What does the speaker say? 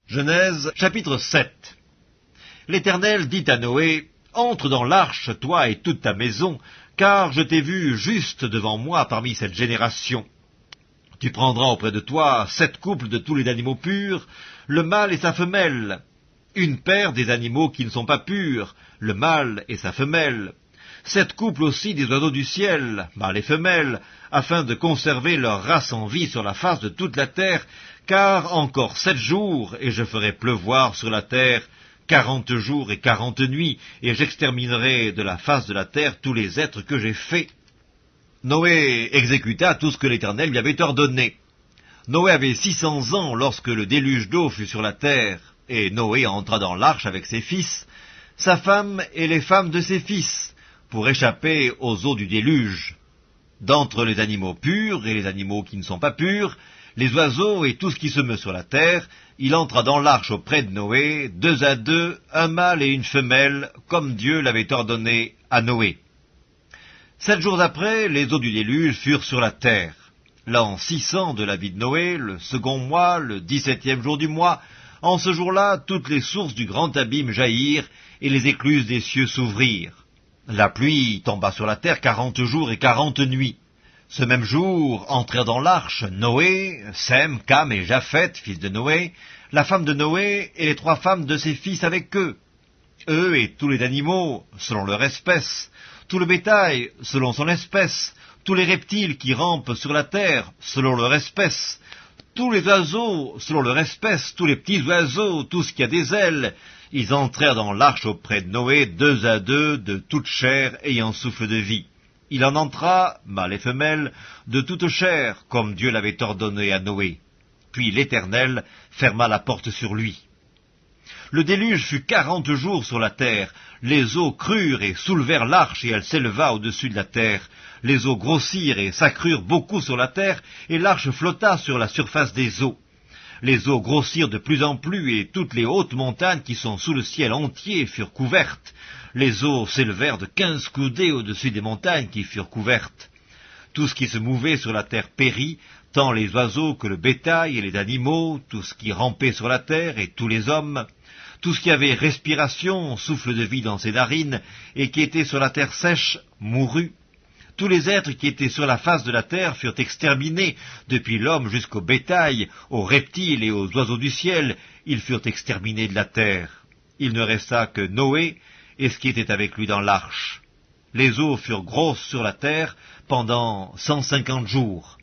Genèse, chapitre 7. L'Éternel dit à Noé, « Entre dans l'arche, toi et toute ta maison, car je t'ai vu juste devant moi parmi cette génération. Tu prendras auprès de toi 7 couples de tous les animaux purs, le mâle et sa femelle, une paire des animaux qui ne sont pas purs, le mâle et sa femelle, 7 couples aussi des oiseaux du ciel, mâles et femelles, afin de conserver leur race en vie sur la face de toute la terre, car encore 7 jours, et je ferai pleuvoir sur la terre 40 jours et 40 nuits, et j'exterminerai de la face de la terre tous les êtres que j'ai faits. » Noé exécuta tout ce que l'Éternel lui avait ordonné. Noé avait 600 ans lorsque le déluge d'eau fut sur la terre, et Noé entra dans l'arche avec ses fils, sa femme et les femmes de ses fils, pour échapper aux eaux du déluge. D'entre les animaux purs et les animaux qui ne sont pas purs, les oiseaux et tout ce qui se meut sur la terre, il entra dans l'arche auprès de Noé, 2 à 2, un mâle et une femelle, comme Dieu l'avait ordonné à Noé. 7 jours après, les eaux du déluge furent sur la terre. L'an 600 de la vie de Noé, le second mois, le 17e jour du mois, en ce jour-là, toutes les sources du grand abîme jaillirent, et les écluses des cieux s'ouvrirent. La pluie tomba sur la terre 40 jours et 40 nuits. Ce même jour entrèrent dans l'arche Noé, Sem, Cam et Japheth, fils de Noé, la femme de Noé et les 3 femmes de ses fils avec eux. Eux et tous les animaux, selon leur espèce, tout le bétail, selon son espèce, tous les reptiles qui rampent sur la terre, selon leur espèce, tous les oiseaux, selon leur espèce, tous les petits oiseaux, tout ce qui a des ailes, ils entrèrent dans l'arche auprès de Noé 2 à 2, de toute chair ayant souffle de vie. Il en entra, mâle et femelle, de toute chair, comme Dieu l'avait ordonné à Noé. Puis l'Éternel ferma la porte sur lui. Le déluge fut 40 jours sur la terre. Les eaux crurent et soulevèrent l'arche, et elle s'éleva au-dessus de la terre. Les eaux grossirent et s'accrurent beaucoup sur la terre, et l'arche flotta sur la surface des eaux. Les eaux grossirent de plus en plus, et toutes les hautes montagnes qui sont sous le ciel entier furent couvertes. Les eaux s'élevèrent de 15 coudées au-dessus des montagnes qui furent couvertes. Tout ce qui se mouvait sur la terre périt, tant les oiseaux que le bétail et les animaux, tout ce qui rampait sur la terre et tous les hommes, tout ce qui avait respiration, souffle de vie dans ses narines, et qui était sur la terre sèche, mourut. Tous les êtres qui étaient sur la face de la terre furent exterminés, depuis l'homme jusqu'au bétail, aux reptiles et aux oiseaux du ciel, ils furent exterminés de la terre. Il ne resta que Noé et ce qui était avec lui dans l'arche. Les eaux furent grosses sur la terre pendant 150 jours.